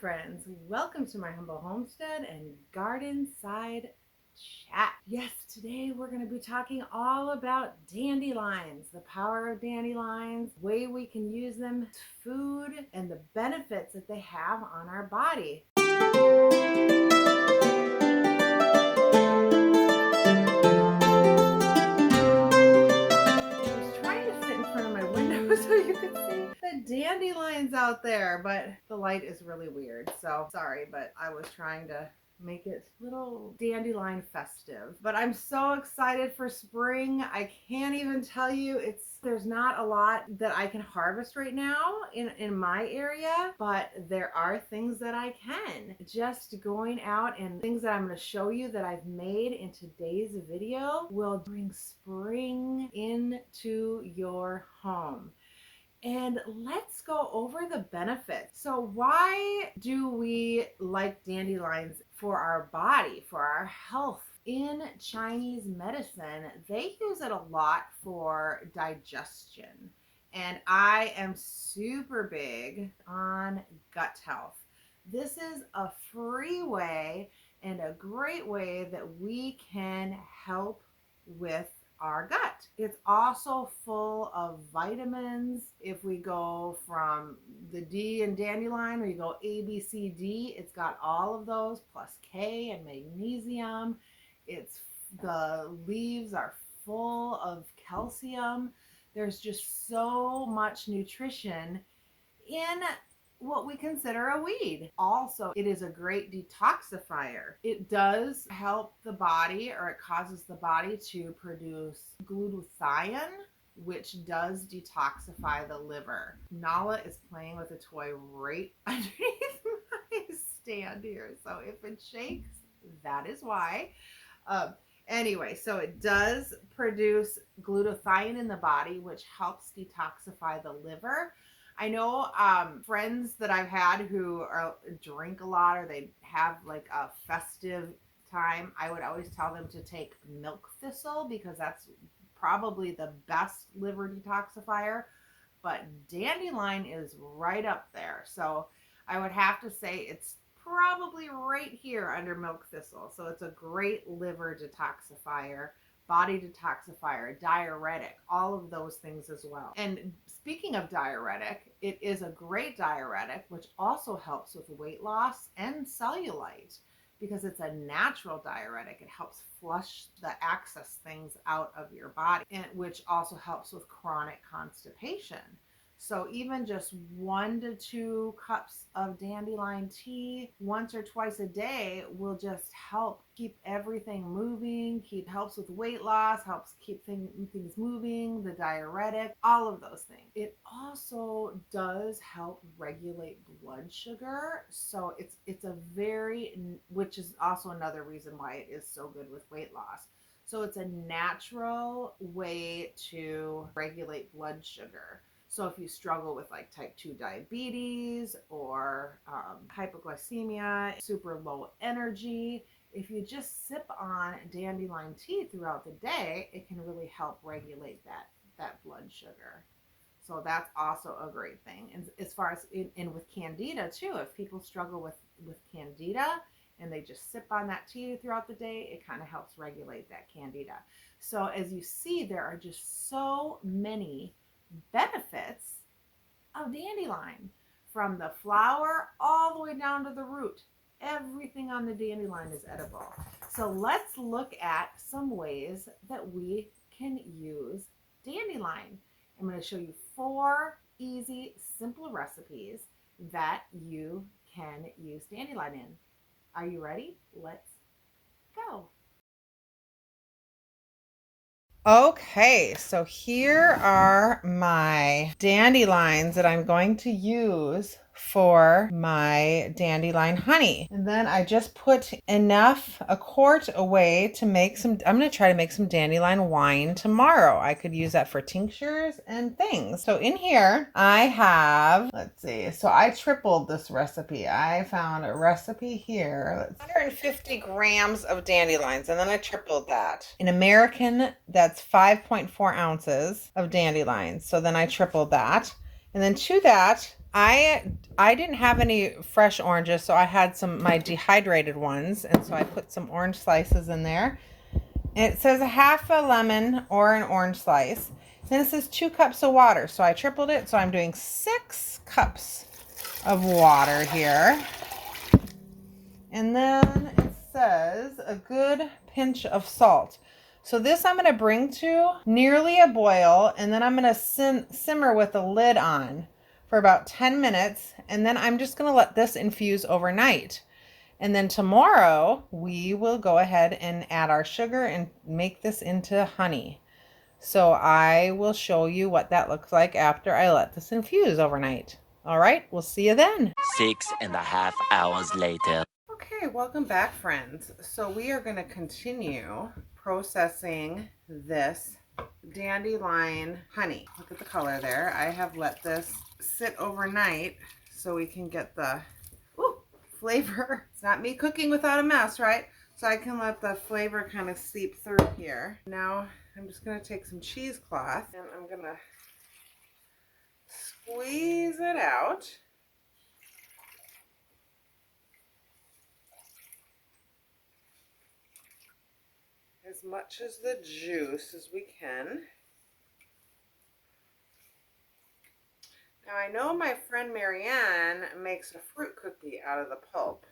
friends, welcome to my humble homestead and garden side chat. Yes, today we're going to be talking all about dandelions, the power of dandelions, the way we can use them as food, and the benefits that they have on our body. So you can see the dandelions out there, but the light is really weird, so sorry, but I was trying to make it a little dandelion festive. But I'm so excited for spring. I can't even tell you, there's not a lot that I can harvest right now in my area, but there are things that I can. Just going out and things that I'm going to show you that I've made in today's video will bring spring into your home. And let's go over the benefits. So why do we like dandelions for our body, for our health? In Chinese medicine, they use it a lot for digestion. And I am super big on gut health. This is a free way and a great way that we can help with our gut. It's also full of vitamins. If we go from the D in dandelion, we go A, B, C, D, it's got all of those, plus K and magnesium. The leaves are full of calcium. There's just so much nutrition in what we consider a weed. Also, it is a great detoxifier. It does help the body, or it causes the body to produce glutathione, which does detoxify the liver. Nala is playing with a toy right underneath my stand here. So if it shakes, that is why. Anyway, so it does produce glutathione in the body, which helps detoxify the liver. I know friends that I've had who drink a lot, or they have like a festive time. I would always tell them to take milk thistle because that's probably the best liver detoxifier. But dandelion is right up there. So I would have to say it's probably right here under milk thistle. So it's a great liver detoxifier, body detoxifier, diuretic, all of those things as well. And speaking of diuretic, it is a great diuretic, which also helps with weight loss and cellulite because it's a natural diuretic. It helps flush the excess things out of your body, and which also helps with chronic constipation. So even just 1 to 2 cups of dandelion tea once or twice a day will just help keep everything moving, helps with weight loss, helps keep things moving, the diuretic, all of those things. It also does help regulate blood sugar. So it's a which is also another reason why it is so good with weight loss. So it's a natural way to regulate blood sugar. So if you struggle with like type 2 diabetes or hypoglycemia, super low energy, if you just sip on dandelion tea throughout the day, it can really help regulate that blood sugar. So that's also a great thing. And as far as and with candida too, if people struggle with candida and they just sip on that tea throughout the day, it kind of helps regulate that candida. So as you see, there are just so many benefits of dandelion, from the flower all the way down to the root. Everything on the dandelion is edible. So let's look at some ways that we can use dandelion. I'm going to show you 4 easy, simple recipes that you can use dandelion in. Are you ready? Let's go. Okay, so here are my dandelions that I'm going to use for my dandelion honey. And then I just put a quart away to make some, I'm going to try to make some dandelion wine tomorrow. I could use that for tinctures and things. So in here I have, let's see, so I tripled this recipe. I found a recipe here. 150 grams of dandelions, and then I tripled that. In American, that's 5.4 ounces of dandelions. So then I tripled that. And then to that, I didn't have any fresh oranges, so I had my dehydrated ones, and so I put some orange slices in there. And it says a half a lemon or an orange slice. Then it says 2 cups of water, so I tripled it, so I'm doing 6 cups of water here. And then it says a good pinch of salt. So this I'm going to bring to nearly a boil, and then I'm going to simmer with the lid on for about 10 minutes, and then I'm just going to let this infuse overnight. And then tomorrow we will go ahead and add our sugar and make this into honey. So I will show you what that looks like after I let this infuse overnight. All right, we'll see you then. 6.5 hours later. Okay, welcome back, friends. So we are going to continue processing this dandelion honey. Look at the color there. I have let this sit overnight so we can get the flavor. It's not me cooking without a mess, right? So I can let the flavor kind of seep through here. Now I'm just going to take some cheesecloth and I'm going to squeeze it out. As much as the juice as we can. Now I know my friend Marianne makes a fruit cookie out of the pulp.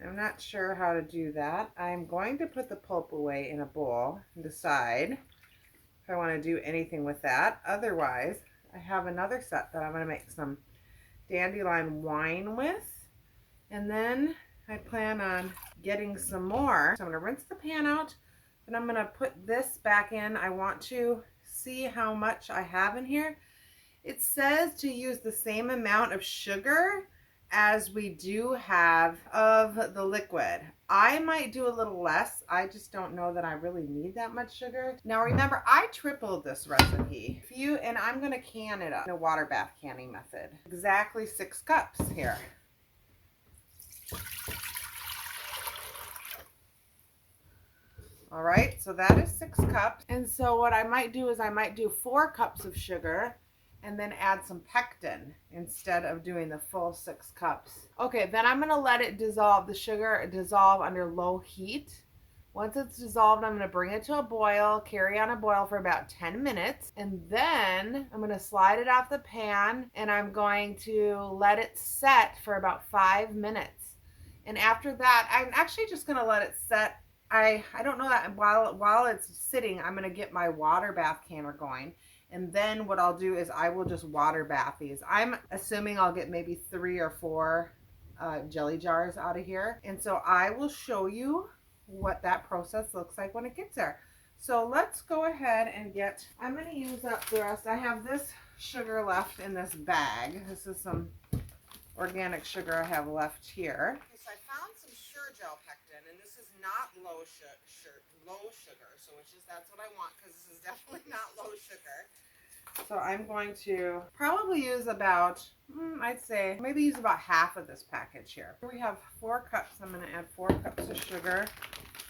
I'm not sure how to do that. I'm going to put the pulp away in a bowl and decide if I want to do anything with that. Otherwise, I have another set that I'm going to make some dandelion wine with. And then I plan on getting some more. So I'm going to rinse the pan out. Then I'm going to put this back in. I want to see how much I have in here. It says to use the same amount of sugar as we do have of the liquid. I might do a little less. I just don't know that I really need that much sugar. Now remember, I tripled this recipe. And I'm going to can it up in a water bath canning method. Exactly 6 cups here. All right, so that is 6 cups. And so what I might do is I might do 4 cups of sugar and then add some pectin instead of doing the full 6 cups. Okay, then I'm gonna let it dissolve, the sugar dissolve under low heat. Once it's dissolved, I'm gonna bring it to a boil, carry on a boil for about 10 minutes, and then I'm gonna slide it off the pan and I'm going to let it set for about 5 minutes. And after that, I'm actually just gonna let it set. I don't know that while it's sitting, I'm gonna get my water bath canner going. And then what I'll do is I will just water bath these. I'm assuming I'll get maybe 3 or 4 jelly jars out of here. And so I will show you what that process looks like when it gets there. So let's go ahead and I'm going to use up the rest. I have this sugar left in this bag. This is some organic sugar I have left here. Okay, so I found some gel pectin, and this is not low sugar, so that's what I want, because this is definitely not low sugar. So I'm going to probably use about, I'd say maybe use about half of this package here. We have 4 cups. I'm going to add 4 cups of sugar,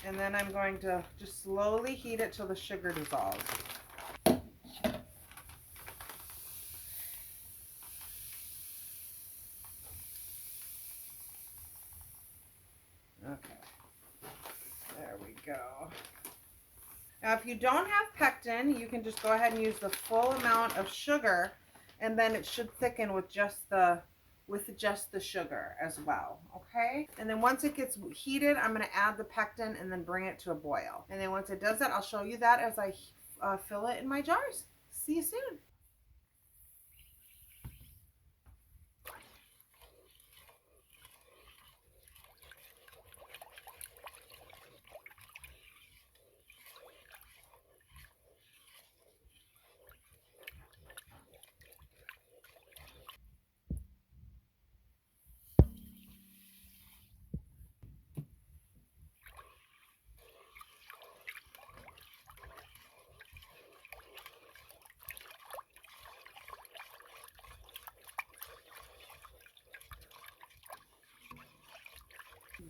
and then I'm going to just slowly heat it till the sugar dissolves. Okay, there we go. Now, if you don't have pectin, you can just go ahead and use the full amount of sugar, and then it should thicken with just the sugar as well, okay? And then once it gets heated, I'm going to add the pectin and then bring it to a boil. And then once it does that, I'll show you that as I fill it in my jars. See you soon.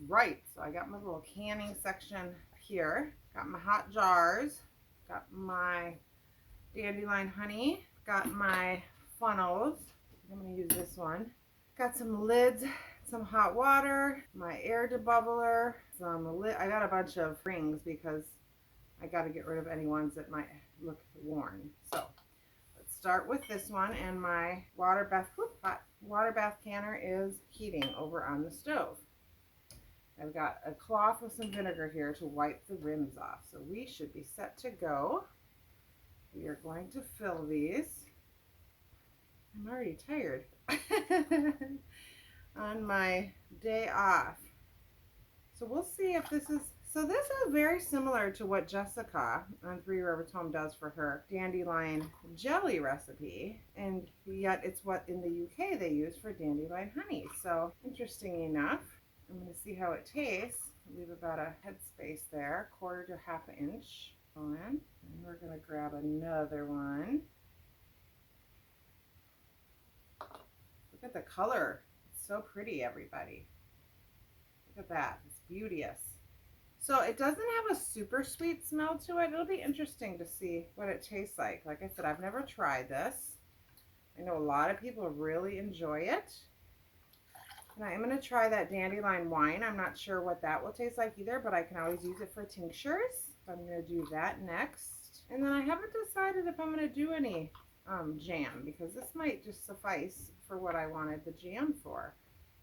Right, so I got my little canning section here. Got my hot jars. Got my dandelion honey. Got my funnels. I'm going to use this one. Got some lids, some hot water, my air debubbler, I got a bunch of rings because I got to get rid of any ones that might look worn. So let's start with this one, and my hot water bath canner is heating over on the stove. I've got a cloth with some vinegar here to wipe the rims off. So we should be set to go. We are going to fill these. I'm already tired on my day off. So we'll see if this is, so this is very similar to what Jessica on Three Rivers Home does for her dandelion jelly recipe. And yet it's what in the UK they use for dandelion honey. So interesting enough. I'm going to see how it tastes. Leave about a headspace there, 1/4 to 1/2 inch on. And we're going to grab another one. Look at the color. It's so pretty, everybody. Look at that. It's beauteous. So it doesn't have a super sweet smell to it. It'll be interesting to see what it tastes like. Like I said, I've never tried this. I know a lot of people really enjoy it. And I am going to try that dandelion wine. I'm not sure what that will taste like either, but I can always use it for tinctures. So I'm going to do that next. And then I haven't decided if I'm going to do any jam, because this might just suffice for what I wanted the jam for.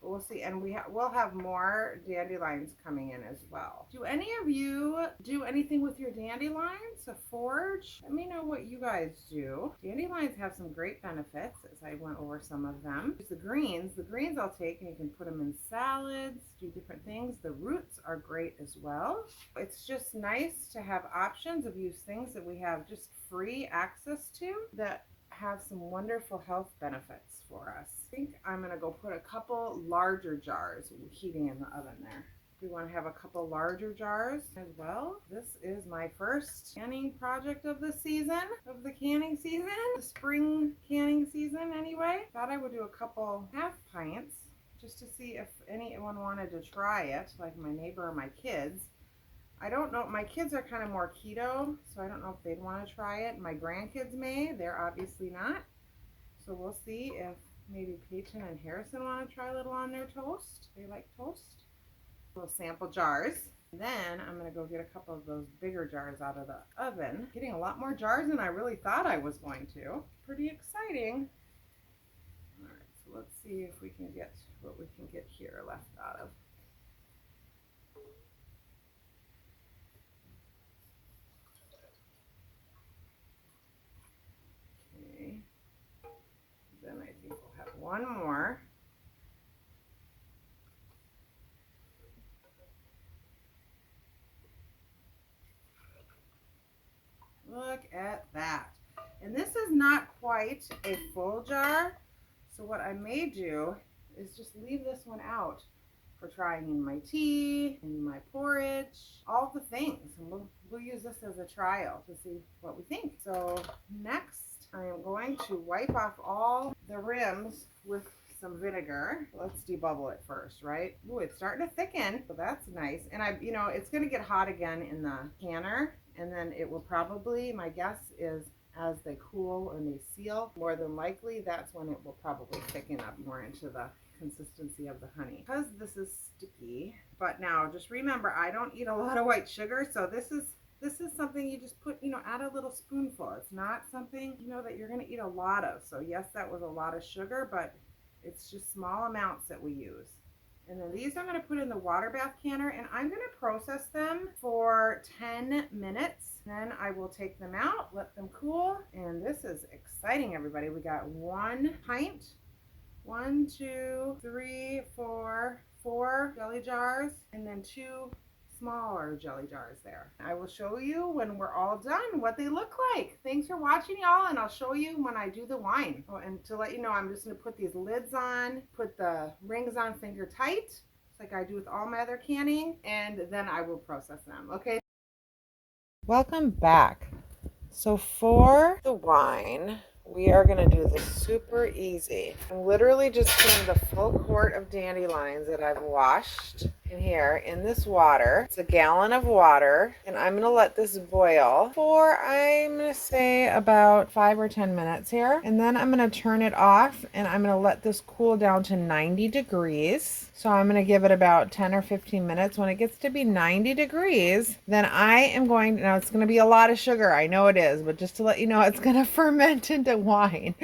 But we'll see. And we'll have more dandelions coming in as well. Do any of you do anything with your dandelions? A forage? Let me know what you guys do. Dandelions have some great benefits, as I went over some of them. The greens I'll take, and you can put them in salads, do different things. The roots are great as well. It's just nice to have options of use things that we have just free access to that have some wonderful health benefits for us. I think I'm going to go put a couple larger jars heating in the oven there. We want to have a couple larger jars as well. This is my first canning project of the season, of the canning season, the spring canning season anyway. Thought I would do a couple 1/2 pints just to see if anyone wanted to try it, like my neighbor or my kids. I don't know, my kids are kind of more keto, so I don't know if they'd want to try it. My grandkids may, they're obviously not. So we'll see if maybe Peyton and Harrison want to try a little on their toast. They like toast. Little sample jars. And then I'm going to go get a couple of those bigger jars out of the oven. Getting a lot more jars than I really thought I was going to. Pretty exciting. All right, so let's see if we can get what we can get here left out of. Then I think we'll have one more. Look at that. And this is not quite a full jar. So what I may do is just leave this one out for trying in my tea, in my porridge, all the things. And we'll use this as a trial to see what we think. So next, I am going to wipe off all the rims with some vinegar. Let's debubble it first, right? Ooh, it's starting to thicken, so that's nice. And it's going to get hot again in the canner, and then it will probably, my guess is, as they cool and they seal, more than likely that's when it will probably thicken up more into the consistency of the honey. Because this is sticky, but now just remember, I don't eat a lot of white sugar, so this is something you just put, add a little spoonful. It's not something, that you're going to eat a lot of. So yes, that was a lot of sugar, but it's just small amounts that we use. And then these I'm going to put in the water bath canner, and I'm going to process them for 10 minutes. Then I will take them out, let them cool. And this is exciting, everybody. We got 1 pint, 1, 2, 3, 4 jelly jars, and then 2 smaller jelly jars there. I will show you when we're all done what they look like. Thanks for watching, y'all, and I'll show you when I do the wine. Oh, and to let you know, I'm just going to put these lids on, put the rings on finger tight, like I do with all my other canning, and then I will process them. Okay. Welcome back. So for the wine, we are going to do this super easy. I'm literally just putting the full quart of dandelions that I've washed in here in this water. It's a gallon of water, and I'm gonna let this boil for, I'm gonna say, about 5 or 10 minutes here. And then I'm gonna turn it off, and I'm gonna let this cool down to 90 degrees. So I'm gonna give it about 10 or 15 minutes. When it gets to be 90 degrees, then I am going, now it's gonna be a lot of sugar, I know it is, but just to let you know, it's gonna ferment into wine.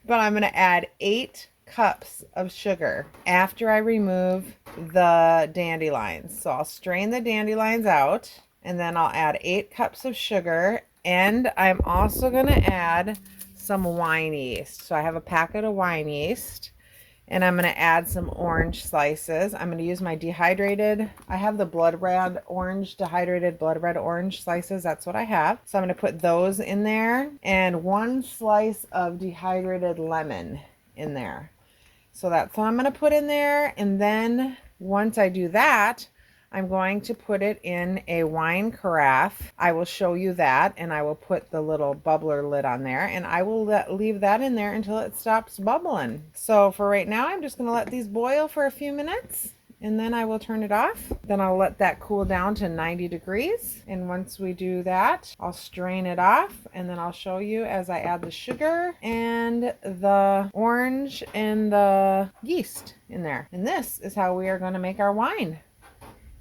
But I'm gonna add 8 cups of sugar after I remove the dandelions. So I'll strain the dandelions out, and then I'll add 8 cups of sugar, and I'm also going to add some wine yeast. So I have a packet of wine yeast, and I'm going to add some orange slices. I'm going to use my dehydrated, I have the blood red orange, dehydrated blood red orange slices. That's what I have. So I'm going to put those in there, and 1 slice of dehydrated lemon in there. So that's what I'm going to put in there. And then once I do that, I'm going to put it in a wine carafe. I will show you that, and I will put the little bubbler lid on there, and I will leave that in there until it stops bubbling. So for right now, I'm just going to let these boil for a few minutes, and then I will turn it off. Then I'll let that cool down to 90 degrees. And once we do that, I'll strain it off, and then I'll show you as I add the sugar and the orange and the yeast in there. And this is how we are going to make our wine.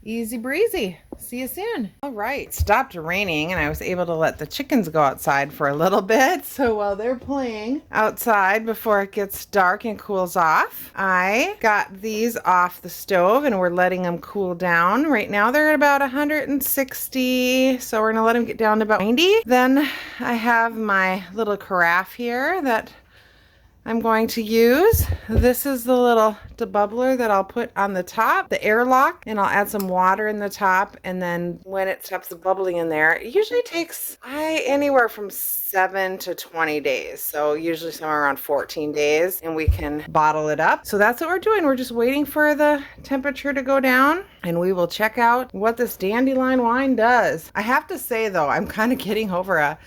Easy breezy. See you soon. All right, stopped raining, and I was able to let the chickens go outside for a little bit. So while they're playing outside before it gets dark and cools off, I got these off the stove, and we're letting them cool down. Right now they're at about 160, so we're gonna let them get down to about 90. Then I have my little carafe here that I'm going to use. This is the little debubbler that I'll put on the top, the airlock, and I'll add some water in the top. And then when it stops bubbling in there, it usually takes anywhere from 7 to 20 days. So usually somewhere around 14 days, and we can bottle it up. So that's what we're doing. We're just waiting for the temperature to go down, and we will check out what this dandelion wine does. I have to say though, I'm kind of getting over a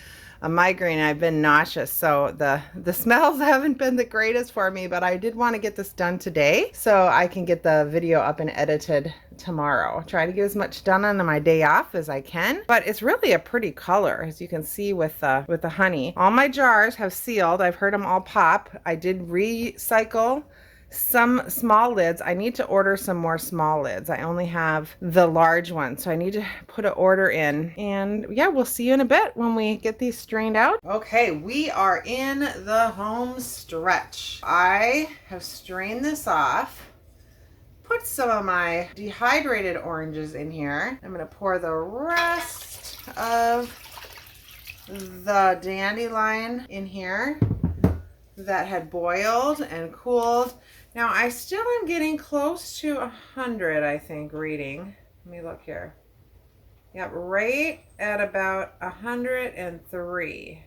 migraine. I've been nauseous, so the smells haven't been the greatest for me, but I did want to get this done today so I can get the video up and edited tomorrow. Try to get as much done on my day off as I can, but it's really a pretty color, as you can see with the honey. All my jars have sealed. I've heard them all pop. I did recycle some small lids. I need to order some more small lids. I only have the large one, so I need to put an order in. And yeah, we'll see you in a bit when we get these strained out. Okay, we are in the home stretch. I have strained this off, put some of my dehydrated oranges in here. I'm going to pour the rest of the dandelion in here that had boiled and cooled. Now I still am getting close to 100, I think, reading. Let me look here. Yep, right at about 103.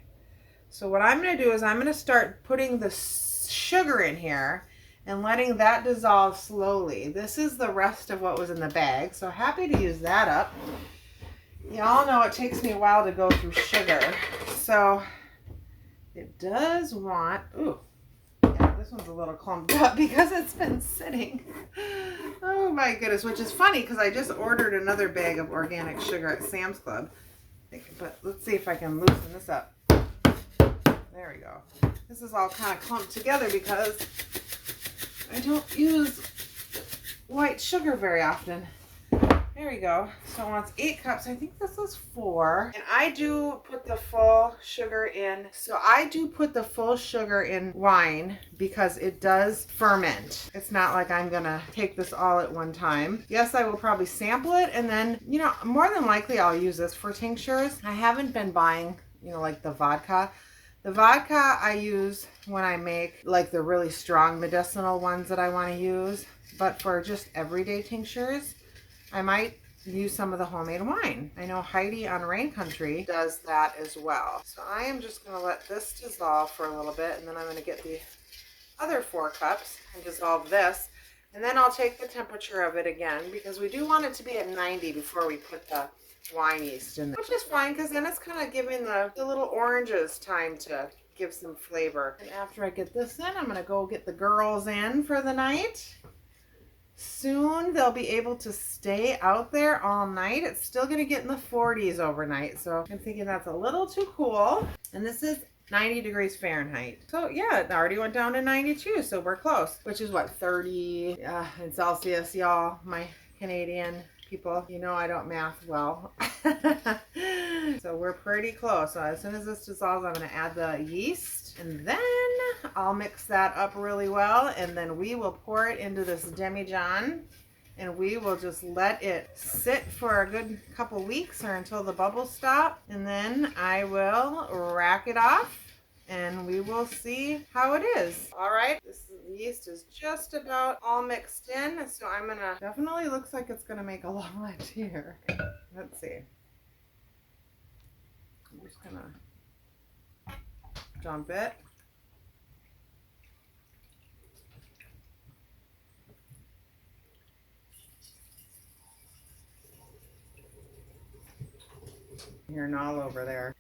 So what I'm going to do is I'm going to start putting the sugar in here and letting that dissolve slowly. This is the rest of what was in the bag, so happy to use that up. Y'all know it takes me a while to go through sugar, so it does want, ooh, yeah, this one's a little clumped up because it's been sitting. Oh my goodness, which is funny because I just ordered another bag of organic sugar at Sam's Club. But let's see if I can loosen this up. There we go. This is all kind of clumped together because I don't use white sugar very often. There we go. So it wants 8 cups. I think this is 4. And I do put the full sugar in. So I do put the full sugar in wine because it does ferment. It's not like I'm going to take this all at one time. Yes, I will probably sample it. And then, you know, more than likely I'll use this for tinctures. I haven't been buying, you know, like the vodka. The vodka I use when I make like the really strong medicinal ones that I want to use. But for just everyday tinctures, I might use some of the homemade wine. I know Heidi on Rain Country does that as well. So I am just going to let this dissolve for a little bit, and then I'm going to get the other 4 cups and dissolve this. And then I'll take the temperature of it again because we do want it to be at 90 before we put the wine yeast in there. Which is fine because then it's kind of giving the little oranges time to give some flavor. And after I get this in, I'm going to go get the girls in for the night. soon they'll be able to stay out there all night. It's still going to get in the 40s overnight. So I'm thinking that's a little too cool. And this is 90 degrees Fahrenheit. So yeah, it already went down to 92. So we're close, which is what, 30 in Celsius, y'all, my Canadian people. You know I don't math well. So we're pretty close. So as soon as this dissolves, I'm going to add the yeast, and then I'll mix that up really well, and then we will pour it into this demijohn, and we will just let it sit for a good couple weeks or until the bubbles stop, and then I will rack it off and we will see how it is. All right, this yeast is just about all mixed in, so I'm gonna, definitely looks like it's gonna make a lot here. Let's see. I'm just gonna dump it. Hearing all over there.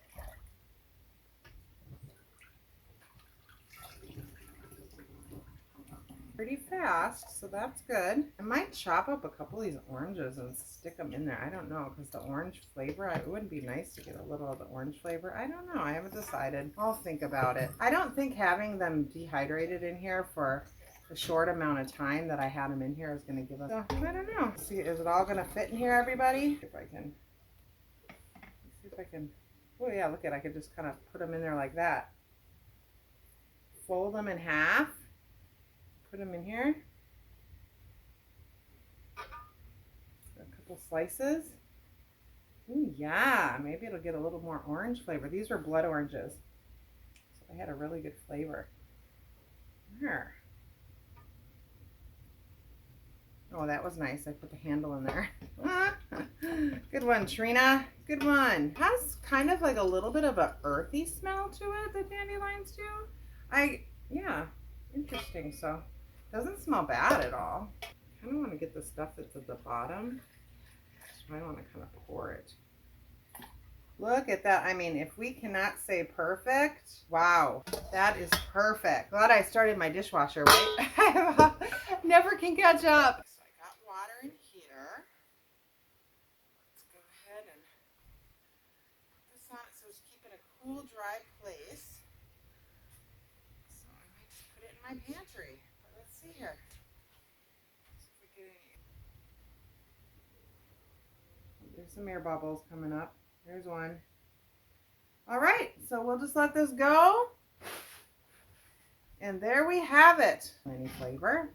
Pretty fast, so that's good. I might chop up a couple of these oranges and stick them in there. I don't know, because the orange flavor, it wouldn't be nice to get a little of the orange flavor. I don't know. I haven't decided. I'll think about it. I don't think having them dehydrated in here for the short amount of time that I had them in here is going to give us, so, I don't know. See, is it all going to fit in here, everybody? If I can, see if I can, oh yeah, look at, I could just kind of put them in there like that. Fold them in half. Put them in here. A couple slices. Ooh, yeah, maybe it'll get a little more orange flavor. These were blood oranges, so they had a really good flavor. There. Oh, that was nice. I put the handle in there. Good one, Trina. Good one. Has kind of like a little bit of a earthy smell to it, the dandelions do. Yeah, interesting. So doesn't smell bad at all. I kind of want to get the stuff that's at the bottom. So I want to kind of pour it. Look at that. I mean, if we cannot say perfect, wow, that is perfect. Glad I started my dishwasher, right? Never can catch up. So I got water in here. Let's go ahead and put this on so it's keeping a cool, dry place. So I might just put it in my pantry. Let's see here. See if we get any. There's some air bubbles coming up. There's one. All right, so we'll just let this go. And there we have it. Any flavor.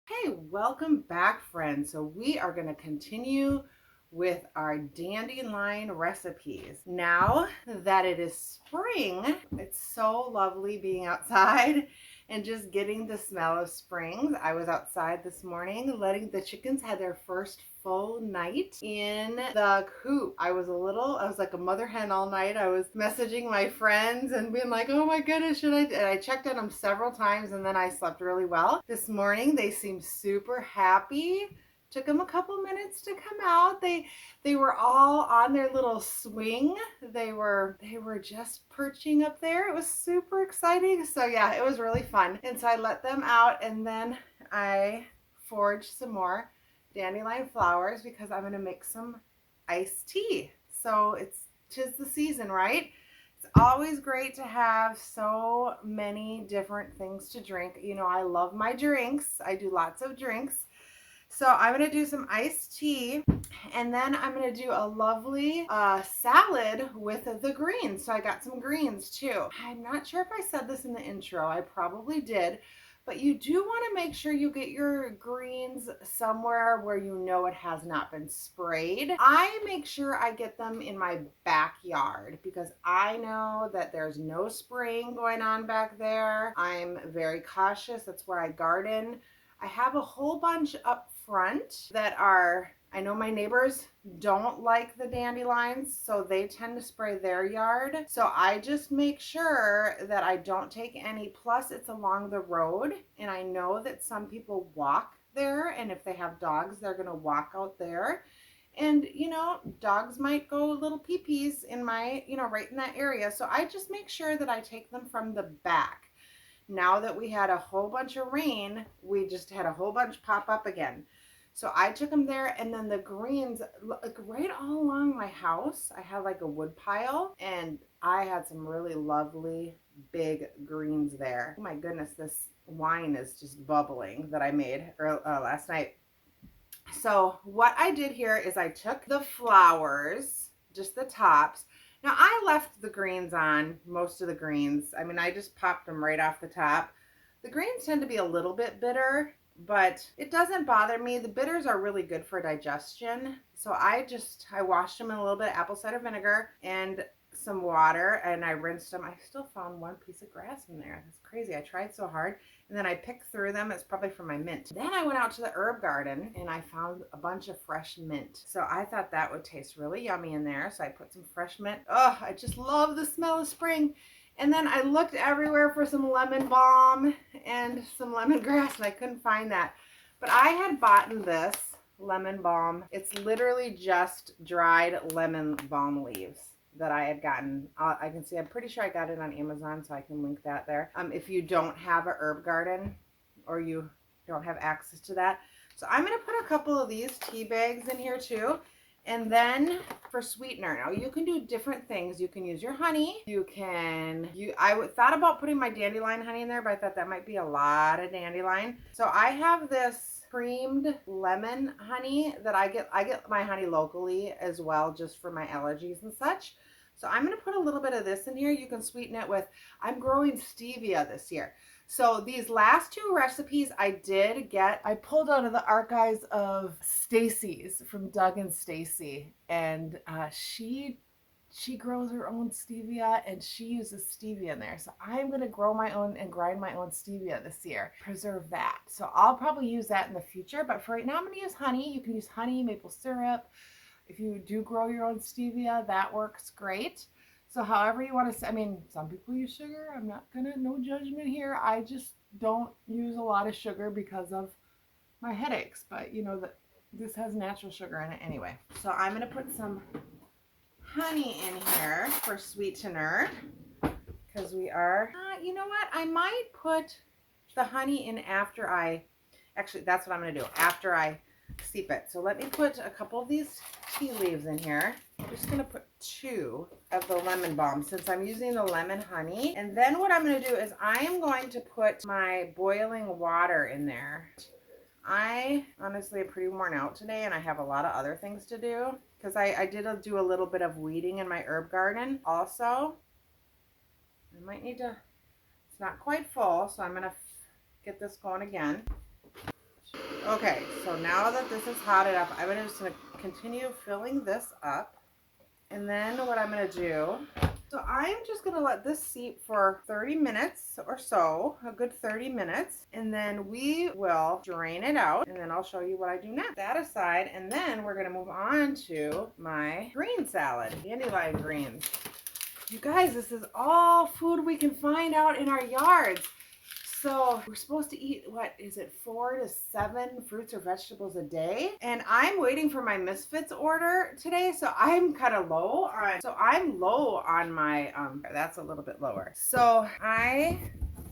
Hey, welcome back, friends. So we are going to continue with our dandelion recipes. Now that it is spring, it's so lovely being outside and just getting the smell of springs. I was outside this morning letting the chickens have their first full night in the coop. I was like a mother hen all night. I was messaging my friends and being like, oh my goodness, should I? And I checked on them several times and then I slept really well. This morning they seemed super happy. Took them a couple minutes to come out. They were all on their little swing. They were just perching up there. It was super exciting. So yeah, it was really fun. And so I let them out and then I foraged some more dandelion flowers because I'm going to make some iced tea. So tis the season, right? It's always great to have so many different things to drink. You know, I love my drinks. I do lots of drinks. So I'm going to do some iced tea, and then I'm going to do a lovely salad with the greens. So I got some greens too. I'm not sure if I said this in the intro. I probably did. But you do want to make sure you get your greens somewhere where you know it has not been sprayed. I make sure I get them in my backyard because I know that there's no spraying going on back there. I'm very cautious. That's where I garden. I have a whole bunch up front that are, I know my neighbors don't like the dandelions, so they tend to spray their yard. So I just make sure that I don't take any. Plus, it's along the road, and I know that some people walk there, and if they have dogs, they're going to walk out there. And, you know, dogs might go little pee-pees in my, you know, right in that area. So I just make sure that I take them from the back. Now that we had a whole bunch of rain, we just had a whole bunch pop up again. So I took them there, and then the greens, like right all along my house, I had like a wood pile, and I had some really lovely big greens there. Oh my goodness, this wine is just bubbling that I made last night. So what I did here is I took the flowers, just the tops. Now I left the greens on, most of the greens. I mean, I just popped them right off the top. The greens tend to be a little bit bitter, but it doesn't bother me. The bitters are really good for digestion. So I washed them in a little bit of apple cider vinegar and some water, and I rinsed them. I still found one piece of grass in there. That's crazy. I tried so hard. And then I picked through them. It's probably from my mint. Then I went out to the herb garden and I found a bunch of fresh mint. So I thought that would taste really yummy in there. So I put some fresh mint. Oh, I just love the smell of spring. And then I looked everywhere for some lemon balm and some lemongrass, and I couldn't find that. But I had bought this lemon balm. It's literally just dried lemon balm leaves that I had gotten. I can see, I'm pretty sure I got it on Amazon, so I can link that there. If you don't have a herb garden or you don't have access to that. So I'm going to put a couple of these tea bags in here too. And then for sweetener, now you can do different things. You can use your honey. I thought about putting my dandelion honey in there, but I thought that might be a lot of dandelion. So I have this creamed lemon honey that I get my honey locally as well, just for my allergies and such. So I'm going to put a little bit of this in here. You can sweeten it with, I'm growing stevia this year. So these last two recipes I pulled out of the archives of Stacy's, from Doug and Stacy, and she grows her own stevia, and she uses stevia in there. So I'm going to grow my own and grind my own stevia this year. Preserve that. So I'll probably use that in the future, but for right now I'm going to use honey. You can use honey, maple syrup. If you do grow your own stevia, that works great. So however you want to, I mean, some people use sugar. I'm not no judgment here. I just don't use a lot of sugar because of my headaches. But you know that this has natural sugar in it anyway. So I'm going to put some honey in here for sweetener, because we are, you know what? I might put the honey in after actually that's what I'm going to do, after I steep it. So let me put a couple of these tea leaves in here. I'm just going to put 2 of the lemon balm since I'm using the lemon honey. And then what I'm going to do is I am going to put my boiling water in there. I honestly am pretty worn out today, and I have a lot of other things to do because I did do a little bit of weeding in my herb garden also. I might need to, it's not quite full, so I'm going to get this going again. Okay, so now that this is hotted up, I'm just going to continue filling this up. And then what I'm going to do, so I'm just going to let this steep for 30 minutes or so, a good 30 minutes. And then we will drain it out, and then I'll show you what I do next. That aside, and then we're going to move on to my green salad, dandelion greens. You guys, this is all food we can find out in our yards. So we're supposed to eat, what is it, 4 to 7 fruits or vegetables a day? And I'm waiting for my Misfits order today, so I'm kind of low on my, that's a little bit lower. So I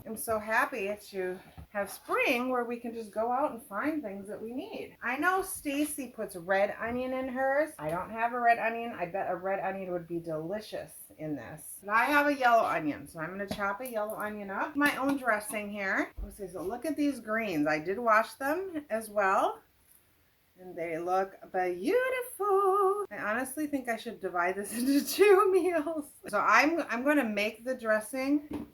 am so happy to have spring where we can just go out and find things that we need. I know Stacy puts red onion in hers. I don't have a red onion. I bet a red onion would be delicious in this. And I have a yellow onion, so I'm going to chop a yellow onion up. My own dressing here. Let's see, so look at these greens. I did wash them as well, and they look beautiful. I honestly think I should divide this into 2 meals. So I'm going to make the dressing.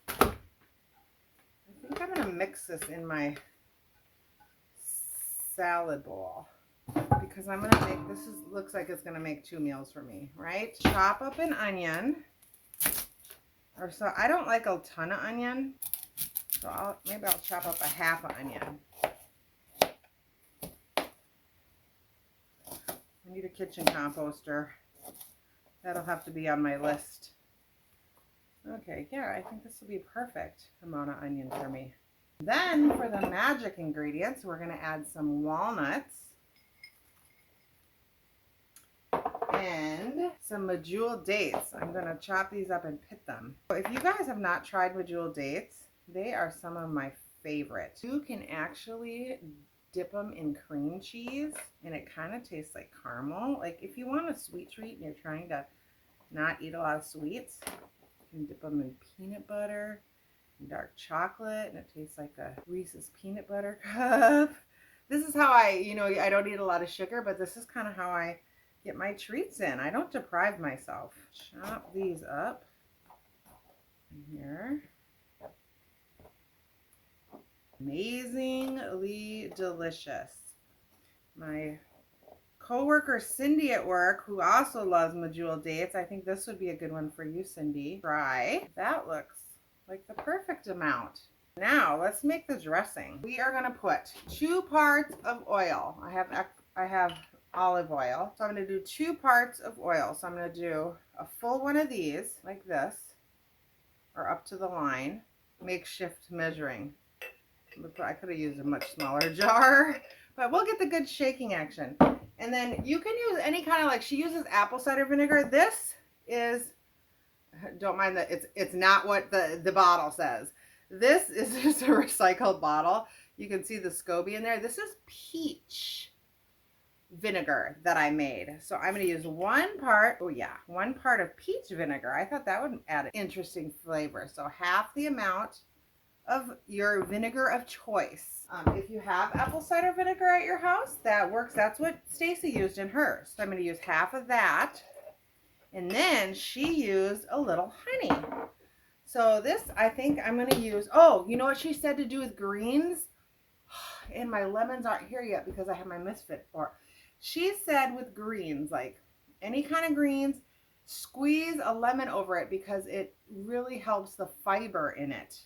I think I'm going to mix this in my salad bowl, because I'm going to make, looks like it's going to make 2 meals for me, right? Chop up an onion, or so, I don't like a ton of onion, so maybe I'll chop up a half an onion. I need a kitchen composter. That'll have to be on my list. Okay, yeah, I think this will be perfect amount of onion for me. Then for the magic ingredients, we're going to add some walnuts and some medjool dates. I'm going to chop these up and pit them. If you guys have not tried medjool dates, they are some of my favorites. You can actually dip them in cream cheese, and it kind of tastes like caramel. Like if you want a sweet treat and you're trying to not eat a lot of sweets, you can dip them in peanut butter and dark chocolate, and it tastes like a Reese's peanut butter cup. This is how I don't eat a lot of sugar, but this is kind of how I get my treats in. I don't deprive myself. Chop these up in here. Amazingly delicious. My coworker Cindy at work, who also loves medjool dates, I think this would be a good one for you, Cindy. Try. That looks like the perfect amount. Now let's make the dressing. We are going to put 2 parts of oil. I have olive oil, so I'm going to do 2 parts of oil. So I'm going to do a full one of these like this, or up to the line. Makeshift measuring. I could have used a much smaller jar, but we'll get the good shaking action. And then you can use any kind of, like she uses apple cider vinegar. This is, don't mind that it's not what the bottle says. This is just a recycled bottle. You can see the SCOBY in there. This is peach vinegar that I made. So I'm going to use 1 part, 1 part of peach vinegar. I thought that would add an interesting flavor. So half the amount of your vinegar of choice. If you have apple cider vinegar at your house, that works. That's what Stacy used in hers. So I'm going to use half of that. And then she used a little honey. So this, I think I'm going to use, oh, you know what she said to do with greens? And my lemons aren't here yet because I have my misfit for. She said with greens, like any kind of greens, squeeze a lemon over it because it really helps the fiber in it.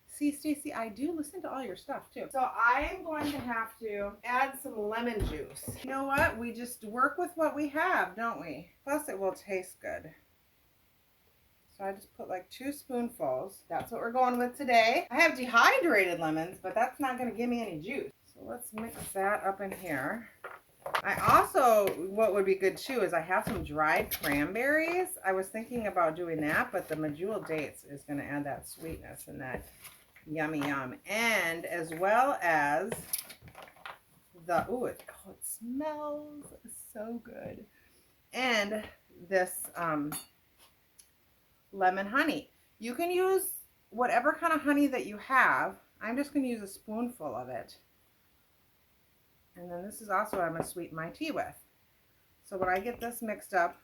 See, Stacy, I do listen to all your stuff too. So I'm going to have to add some lemon juice. You know what? We just work with what we have, don't we? Plus it will taste good. So I just put like 2 spoonfuls. That's what we're going with today. I have dehydrated lemons, but that's not going to give me any juice. So let's mix that up in here. I also, what would be good too, is I have some dried cranberries. I was thinking about doing that, but the medjool dates is going to add that sweetness and that yummy yum. And as well as the, it smells so good. And this lemon honey. You can use whatever kind of honey that you have. I'm just going to use a spoonful of it. And then this is also what I'm going to sweeten my tea with. So when I get this mixed up,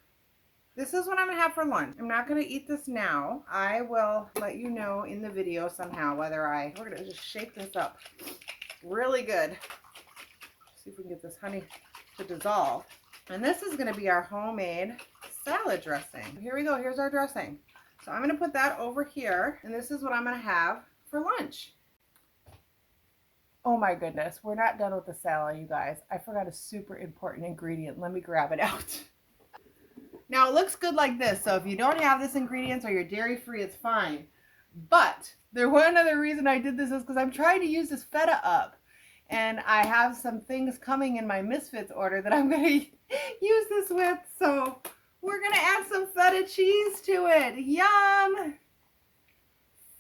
this is what I'm going to have for lunch. I'm not going to eat this now. I will let you know in the video somehow whether we're going to just shake this up really good. See if we can get this honey to dissolve. And this is going to be our homemade salad dressing. Here we go. Here's our dressing. So I'm going to put that over here, and this is what I'm going to have for lunch. Oh my goodness, we're not done with the salad, you guys. I forgot a super important ingredient. Let me grab it out. Now it looks good like this, so if you don't have this ingredients or you're dairy free, it's fine. But one other reason I did this is because I'm trying to use this feta up. And I have some things coming in my Misfits order that I'm going to use this with. So we're going to add some feta cheese to it. Yum!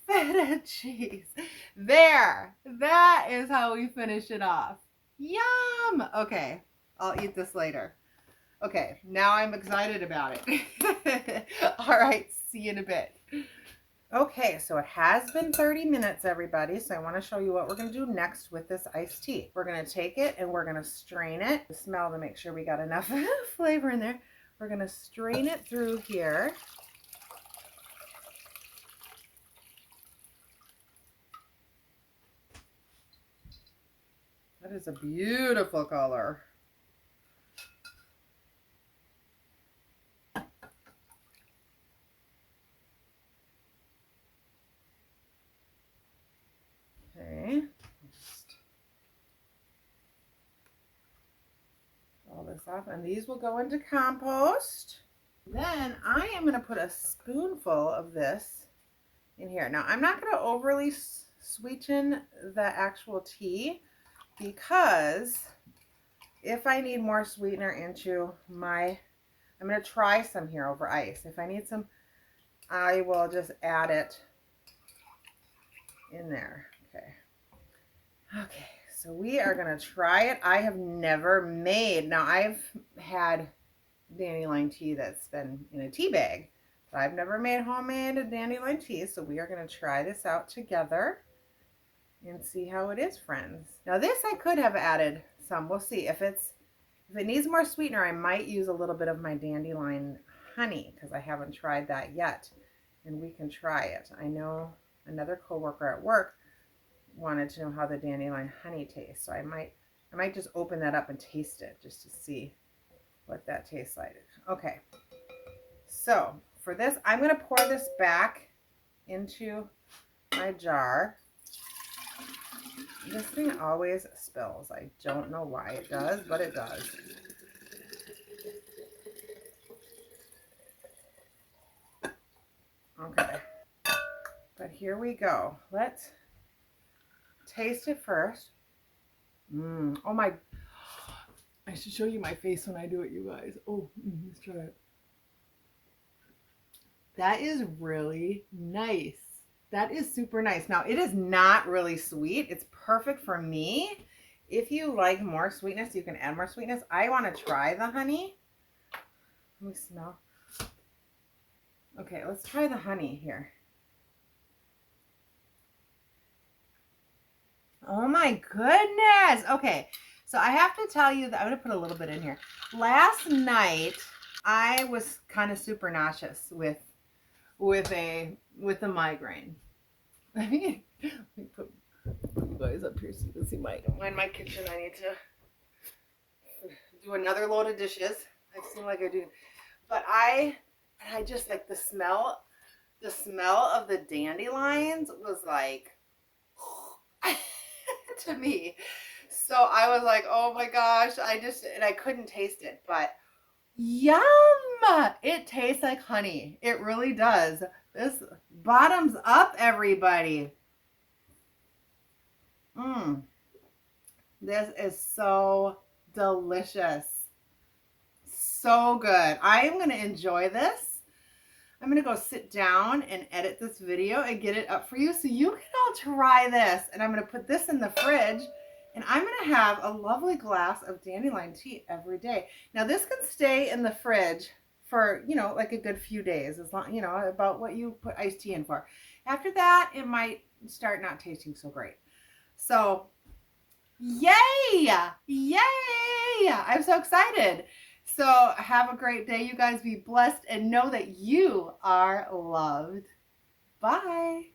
Feta cheese. There. That is how we finish it off. Yum! Okay, I'll eat this later. Okay, now I'm excited about it. All right, see you in a bit. Okay, so it has been 30 minutes, everybody. So I want to show you what we're going to do next with this iced tea. We're going to take it and we're going to strain it. Smell to make sure we got enough flavor in there. We're going to strain it through here. That is a beautiful color. Okay, just all this off, and these will go into compost. Then I am going to put a spoonful of this in here. Now I'm not going to overly sweeten the actual tea because if I need more sweetener into my, I'm going to try some here over ice. If I need some, I will just add it in there. Okay. Okay, so we are gonna try it. I have never made, now I've had dandelion tea that's been in a tea bag, but I've never made homemade dandelion tea, so we are gonna try this out together and see how it is, friends. Now this I could have added some, we'll see. If it needs more sweetener, I might use a little bit of my dandelion honey, because I haven't tried that yet, and we can try it. I know another coworker at work wanted to know how the dandelion honey tastes, so I might just open that up and taste it just to see what that tastes like. Okay, so for this, I'm going to pour this back into my jar. This thing always spills. I don't know why it does, but it does. Okay, but here we go. Let's taste it first. Oh my, I should show you my face when I do it, you guys. Oh, let's try it. That is really nice. That is super nice. Now, it is not really sweet. It's perfect for me. If you like more sweetness, you can add more sweetness. I want to try the honey. Let me smell. Okay, let's try the honey here. Oh my goodness. Okay, so I have to tell you that I'm going to put a little bit in here. Last night, I was kind of super nauseous with a migraine. Let me put you guys up here so you can see my kitchen. I need to do another load of dishes. I seem like I do, but I just like the smell of the dandelions was like to me. So I was like, oh my gosh, and I couldn't taste it, but yum! It tastes like honey. It really does. This bottoms up, everybody. This is so delicious. So good. I am going to enjoy this. I'm going to go sit down and edit this video and get it up for you so you can all try this. And I'm going to put this in the fridge, and I'm going to have a lovely glass of dandelion tea every day. Now this can stay in the fridge for, like a good few days, as long, about what you put iced tea in for. After that, it might start not tasting so great. So, yay! Yay! I'm so excited. So have a great day, you guys. Be blessed and know that you are loved. Bye.